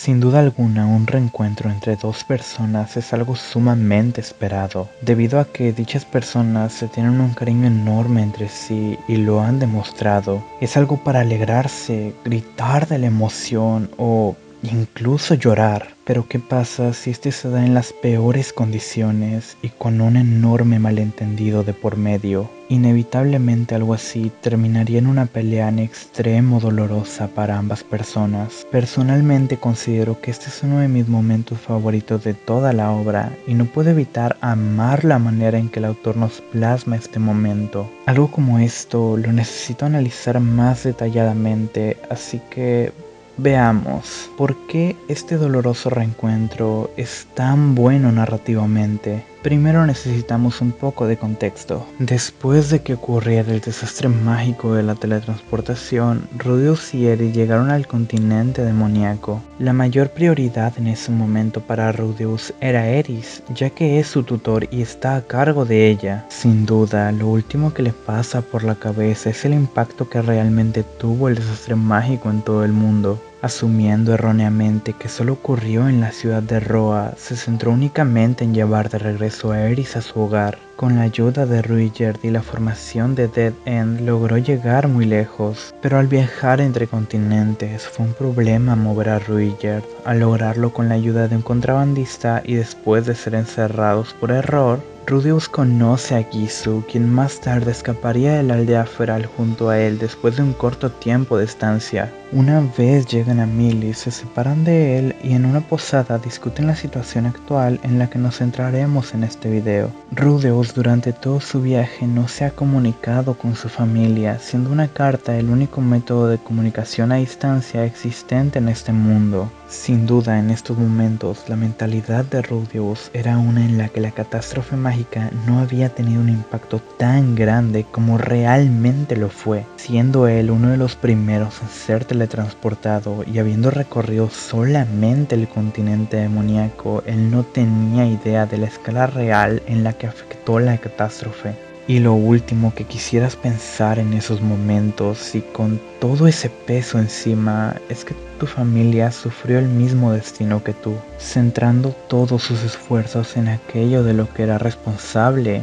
Sin duda alguna, un reencuentro entre dos personas es algo sumamente esperado, debido a que dichas personas se tienen un cariño enorme entre sí y lo han demostrado. Es algo para alegrarse, gritar de la emoción o incluso llorar. Pero ¿qué pasa si este se da en las peores condiciones y con un enorme malentendido de por medio? Inevitablemente algo así terminaría en una pelea en extremo dolorosa para ambas personas. Personalmente considero que este es uno de mis momentos favoritos de toda la obra y no puedo evitar amar la manera en que el autor nos plasma este momento. Algo como esto lo necesito analizar más detalladamente, así que veamos, ¿por qué este doloroso reencuentro es tan bueno narrativamente? Primero necesitamos un poco de contexto. Después de que ocurriera el desastre mágico de la teletransportación, Rudeus y Eris llegaron al continente demoníaco. La mayor prioridad en ese momento para Rudeus era Eris, ya que es su tutor y está a cargo de ella. Sin duda, lo último que le pasa por la cabeza es el impacto que realmente tuvo el desastre mágico en todo el mundo. Asumiendo erróneamente que solo ocurrió en la ciudad de Roa, se centró únicamente en llevar de regreso a Eris a su hogar. Con la ayuda de Ruigerd y la formación de Dead End logró llegar muy lejos, pero al viajar entre continentes fue un problema mover a Ruigerd. Al lograrlo con la ayuda de un contrabandista y después de ser encerrados por error, Rudeus conoce a Gisu, quien más tarde escaparía de la aldea feral junto a él después de un corto tiempo de estancia. Una vez llegan a Milis, se separan de él y en una posada discuten la situación actual en la que nos centraremos en este video. Rudeus durante todo su viaje no se ha comunicado con su familia, siendo una carta el único método de comunicación a distancia existente en este mundo. Sin duda, en estos momentos, la mentalidad de Rudeus era una en la que la catástrofe mágica no había tenido un impacto tan grande como realmente lo fue, siendo él uno de los primeros en ser teletransportado y habiendo recorrido solamente el continente demoníaco, él no tenía idea de la escala real en la que afectó la catástrofe. Y lo último que quisieras pensar en esos momentos y con todo ese peso encima es que tu familia sufrió el mismo destino que tú, centrando todos sus esfuerzos en aquello de lo que era responsable,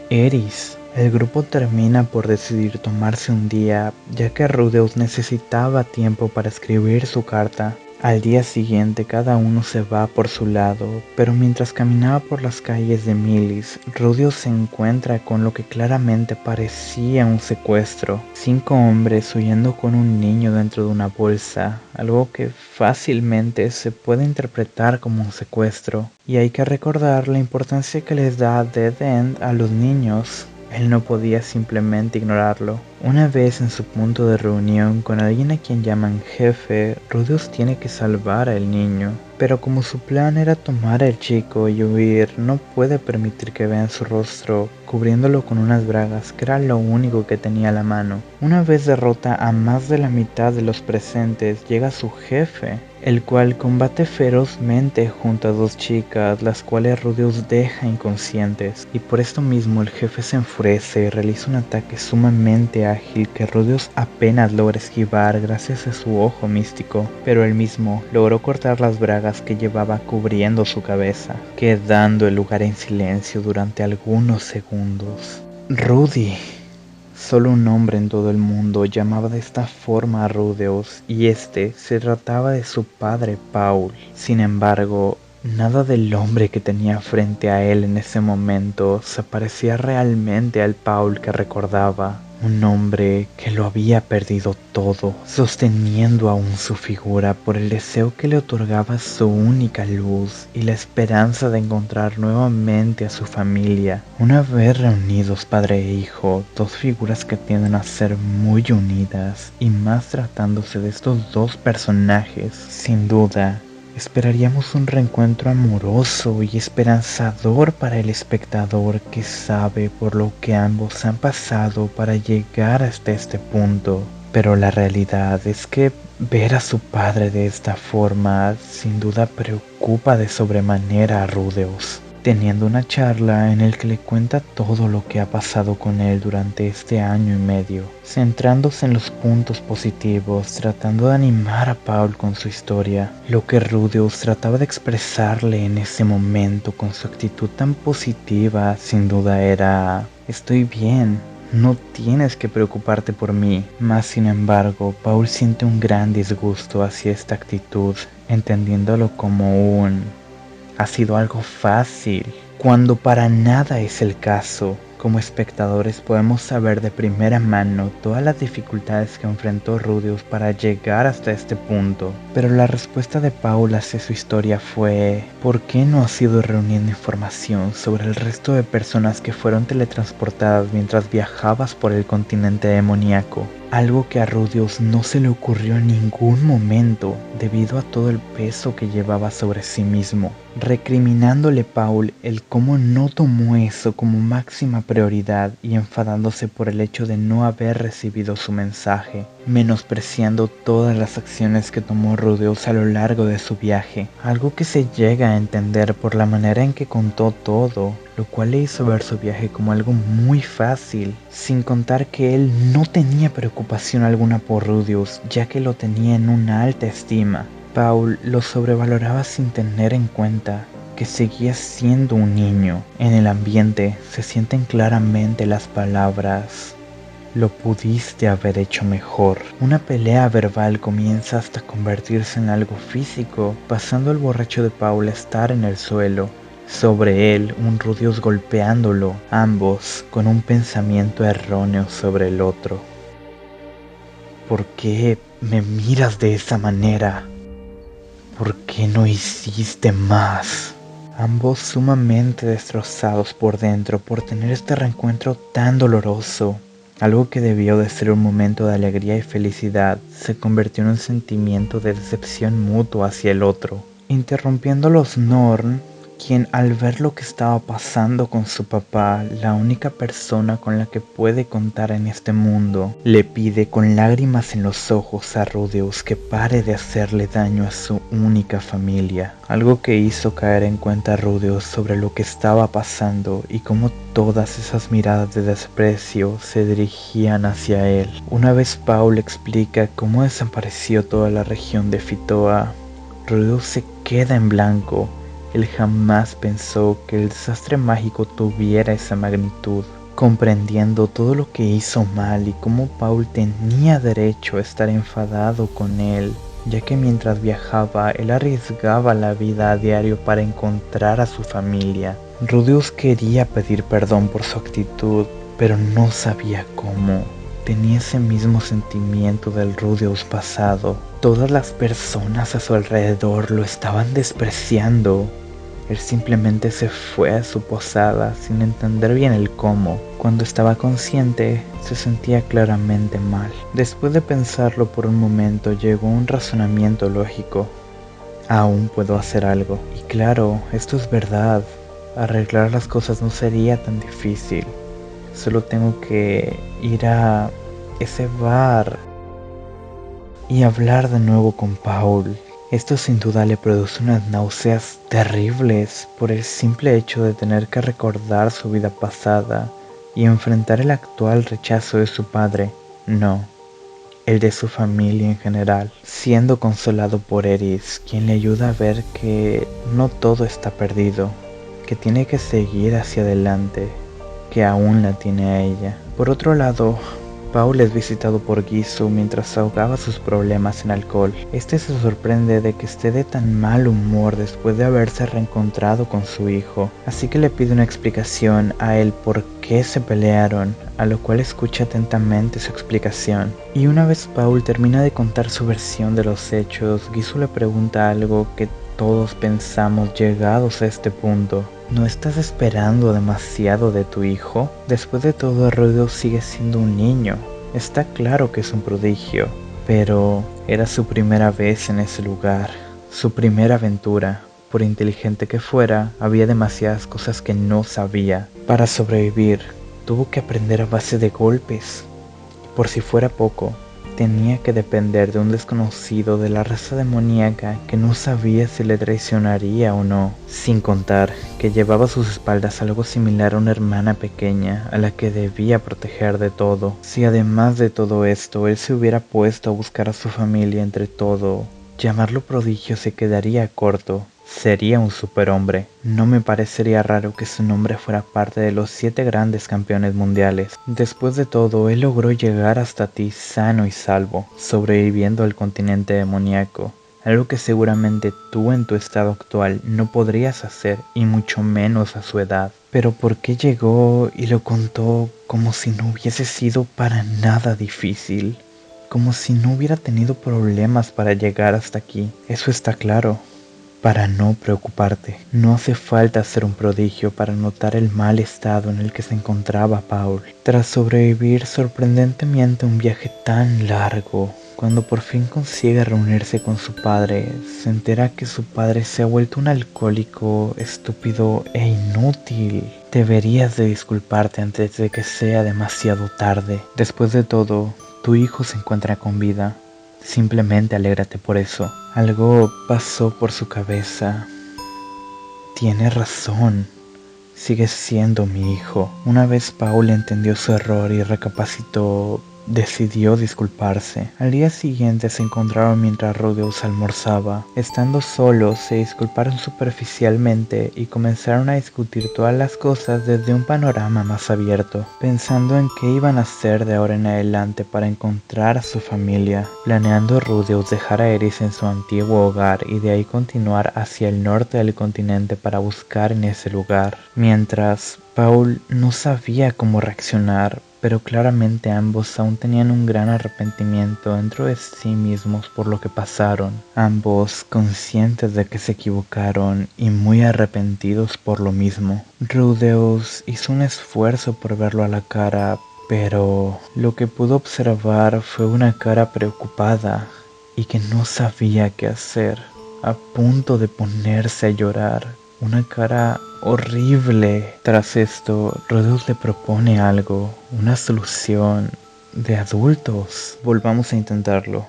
Eris. El grupo termina por decidir tomarse un día, ya que Rudeus necesitaba tiempo para escribir su carta. Al día siguiente cada uno se va por su lado, pero mientras caminaba por las calles de Milis, Rudeus se encuentra con lo que claramente parecía un secuestro. 5 hombres huyendo con un niño dentro de una bolsa, algo que fácilmente se puede interpretar como un secuestro. Y hay que recordar la importancia que les da Dead End a los niños. Él no podía simplemente ignorarlo. Una vez en su punto de reunión con alguien a quien llaman jefe, Rudeus tiene que salvar al niño. Pero como su plan era tomar al chico y huir, no puede permitir que vean su rostro, cubriéndolo con unas bragas que era lo único que tenía a la mano. Una vez derrota a más de la mitad de los presentes, llega su jefe, el cual combate ferozmente junto a 2 chicas, las cuales Rudeus deja inconscientes. Y por esto mismo el jefe se enfurece y realiza un ataque sumamente ágil que Rudeus apenas logra esquivar gracias a su ojo místico, pero él mismo logró cortar las bragas que llevaba cubriendo su cabeza, quedando el lugar en silencio durante algunos segundos. Rudy. Solo un hombre en todo el mundo llamaba de esta forma a Rudeus, y este se trataba de su padre Paul. Sin embargo, nada del hombre que tenía frente a él en ese momento se parecía realmente al Paul que recordaba. Un hombre que lo había perdido todo, sosteniendo aún su figura por el deseo que le otorgaba su única luz y la esperanza de encontrar nuevamente a su familia. Una vez reunidos padre e hijo, 2 figuras que tienden a ser muy unidas, y más tratándose de estos 2 personajes, sin duda, esperaríamos un reencuentro amoroso y esperanzador para el espectador que sabe por lo que ambos han pasado para llegar hasta este punto. Pero la realidad es que ver a su padre de esta forma sin duda preocupa de sobremanera a Rudeus. teniendo una charla en la que le cuenta todo lo que ha pasado con él durante este año y medio, centrándose en los puntos positivos, tratando de animar a Paul con su historia. Lo que Rudeus trataba de expresarle en ese momento con su actitud tan positiva, sin duda era: estoy bien, no tienes que preocuparte por mí. Mas sin embargo, Paul siente un gran disgusto hacia esta actitud, entendiéndolo como ha sido algo fácil, cuando para nada es el caso. Como espectadores podemos saber de primera mano todas las dificultades que enfrentó Rudeus para llegar hasta este punto, pero la respuesta de Paul hacia su historia fue: ¿por qué no has ido reuniendo información sobre el resto de personas que fueron teletransportadas mientras viajabas por el continente demoníaco? Algo que a Rudeus no se le ocurrió en ningún momento debido a todo el peso que llevaba sobre sí mismo, recriminándole Paul el cómo no tomó eso como máxima prioridad y enfadándose por el hecho de no haber recibido su mensaje, menospreciando todas las acciones que tomó Rudeus a lo largo de su viaje, algo que se llega a entender por la manera en que contó todo, lo cual le hizo ver su viaje como algo muy fácil, sin contar que él no tenía preocupación alguna por Rudeus, ya que lo tenía en una alta estima. Paul lo sobrevaloraba sin tener en cuenta que seguía siendo un niño. En el ambiente se sienten claramente las palabras: lo pudiste haber hecho mejor. Una pelea verbal comienza hasta convertirse en algo físico, pasando el borracho de Paul a estar en el suelo. Sobre él, un Rudeus golpeándolo, ambos con un pensamiento erróneo sobre el otro. ¿Por qué me miras de esa manera? ¿Por qué no hiciste más? Ambos sumamente destrozados por dentro por tener este reencuentro tan doloroso. Algo que debió de ser un momento de alegría y felicidad se convirtió en un sentimiento de decepción mutua hacia el otro. Interrumpiéndolos, Norn, quien al ver lo que estaba pasando con su papá, la única persona con la que puede contar en este mundo, le pide con lágrimas en los ojos a Rudeus que pare de hacerle daño a su única familia, algo que hizo caer en cuenta a Rudeus sobre lo que estaba pasando y cómo todas esas miradas de desprecio se dirigían hacia él. Una vez Paul explica cómo desapareció toda la región de Fitoa, Rudeus se queda en blanco. Él jamás pensó que el desastre mágico tuviera esa magnitud, comprendiendo todo lo que hizo mal y cómo Paul tenía derecho a estar enfadado con él, ya que mientras viajaba él arriesgaba la vida a diario para encontrar a su familia. Rudeus quería pedir perdón por su actitud, pero no sabía cómo. Tenía ese mismo sentimiento del Rudeus pasado. Todas las personas a su alrededor lo estaban despreciando. Él simplemente se fue a su posada sin entender bien el cómo. Cuando estaba consciente, se sentía claramente mal. Después de pensarlo por un momento, llegó un razonamiento lógico. Aún puedo hacer algo. Y claro, esto es verdad. Arreglar las cosas no sería tan difícil. Solo tengo que ir a ese bar y hablar de nuevo con Paul. Esto sin duda le produce unas náuseas terribles por el simple hecho de tener que recordar su vida pasada y enfrentar el actual rechazo de su padre, no, el de su familia en general, siendo consolado por Eris, quien le ayuda a ver que no todo está perdido, que tiene que seguir hacia adelante, que aún la tiene a ella. Por otro lado, Paul es visitado por Gisu mientras ahogaba sus problemas en alcohol. Este se sorprende de que esté de tan mal humor después de haberse reencontrado con su hijo, así que le pide una explicación a él por qué se pelearon, a lo cual escucha atentamente su explicación. Y una vez Paul termina de contar su versión de los hechos, Gisu le pregunta algo que todos pensamos llegados a este punto. ¿No estás esperando demasiado de tu hijo? Después de todo, Rudeus sigue siendo un niño. Está claro que es un prodigio, pero era su primera vez en ese lugar, su primera aventura. Por inteligente que fuera, había demasiadas cosas que no sabía. Para sobrevivir, tuvo que aprender a base de golpes. Por si fuera poco, tenía que depender de un desconocido de la raza demoníaca que no sabía si le traicionaría o no, sin contar que llevaba a sus espaldas algo similar a una hermana pequeña a la que debía proteger de todo. Si además de todo esto él se hubiera puesto a buscar a su familia entre todo, llamarlo prodigio se quedaría corto. Sería un superhombre. No me parecería raro que su nombre fuera parte de los 7 grandes campeones mundiales. Después de todo, él logró llegar hasta ti sano y salvo, sobreviviendo al continente demoníaco. Algo que seguramente tú en tu estado actual no podrías hacer, y mucho menos a su edad. Pero ¿por qué llegó y lo contó como si no hubiese sido para nada difícil? Como si no hubiera tenido problemas para llegar hasta aquí. Eso está claro. Para no preocuparte, no hace falta ser un prodigio para notar el mal estado en el que se encontraba Paul. Tras sobrevivir sorprendentemente un viaje tan largo, cuando por fin consigue reunirse con su padre, se entera que su padre se ha vuelto un alcohólico, estúpido e inútil. Deberías de disculparte antes de que sea demasiado tarde. Después de todo, tu hijo se encuentra con vida. Simplemente alégrate por eso. Algo pasó por su cabeza. Tiene razón. Sigue siendo mi hijo. Una vez Paul entendió su error y recapacitó, decidió disculparse. Al día siguiente se encontraron mientras Rudeus almorzaba. Estando solos, se disculparon superficialmente y comenzaron a discutir todas las cosas desde un panorama más abierto, pensando en qué iban a hacer de ahora en adelante para encontrar a su familia, planeando Rudeus dejar a Eris en su antiguo hogar y de ahí continuar hacia el norte del continente para buscar en ese lugar. Mientras, Paul no sabía cómo reaccionar, pero claramente ambos aún tenían un gran arrepentimiento dentro de sí mismos por lo que pasaron, ambos conscientes de que se equivocaron y muy arrepentidos por lo mismo. Rudeus hizo un esfuerzo por verlo a la cara, pero lo que pudo observar fue una cara preocupada y que no sabía qué hacer, a punto de ponerse a llorar. Una cara horrible. Tras esto, Rudeus le propone algo, una solución de adultos. Volvamos a intentarlo.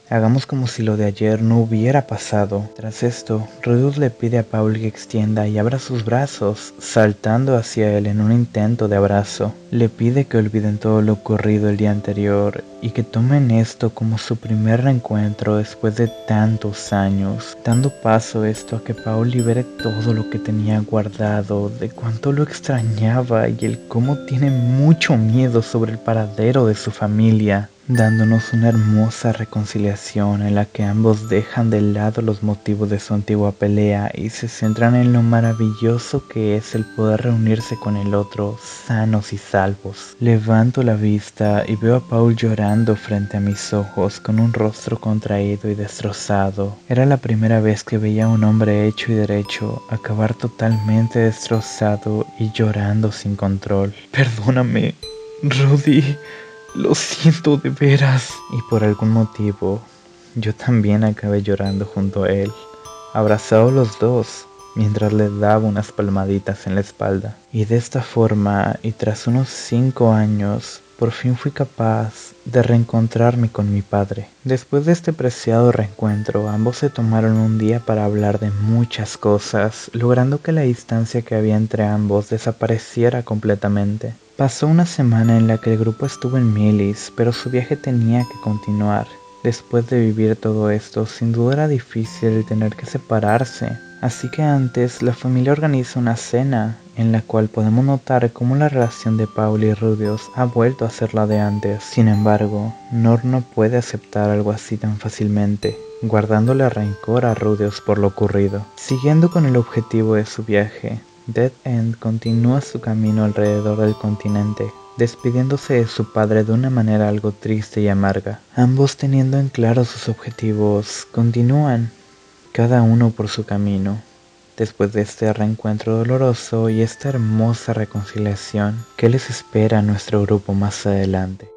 Hagamos como si lo de ayer no hubiera pasado. Tras esto, Rudeus le pide a Paul que extienda y abra sus brazos, saltando hacia él en un intento de abrazo. Le pide que olviden todo lo ocurrido el día anterior y que tomen esto como su primer reencuentro después de tantos años, dando paso esto a que Paul libere todo lo que tenía guardado, de cuánto lo extrañaba y el cómo tiene mucho miedo sobre el paradero de su familia, dándonos una hermosa reconciliación en la que ambos dejan de lado los motivos de su antigua pelea y se centran en lo maravilloso que es el poder reunirse con el otro sanos y salvos. Levanto la vista y veo a Paul llorando frente a mis ojos con un rostro contraído y destrozado. Era la primera vez que veía a un hombre hecho y derecho acabar totalmente destrozado y llorando sin control. Perdóname, Rudy. Lo siento de veras. Y por algún motivo, yo también acabé llorando junto a él, abrazados los dos, mientras le daba unas palmaditas en la espalda. Y de esta forma, y tras unos 5 años, por fin fui capaz de reencontrarme con mi padre. Después de este preciado reencuentro, ambos se tomaron un día para hablar de muchas cosas, logrando que la distancia que había entre ambos desapareciera completamente. Pasó una semana en la que el grupo estuvo en Milis, pero su viaje tenía que continuar. Después de vivir todo esto, sin duda era difícil el tener que separarse. Así que antes, la familia organiza una cena, en la cual podemos notar cómo la relación de Paul y Rudeus ha vuelto a ser la de antes. Sin embargo, Nor no puede aceptar algo así tan fácilmente, guardándole rencor a Rudeus por lo ocurrido. Siguiendo con el objetivo de su viaje, Dead End continúa su camino alrededor del continente, despidiéndose de su padre de una manera algo triste y amarga. Ambos teniendo en claro sus objetivos, continúan, cada uno por su camino, después de este reencuentro doloroso y esta hermosa reconciliación que les espera a nuestro grupo más adelante.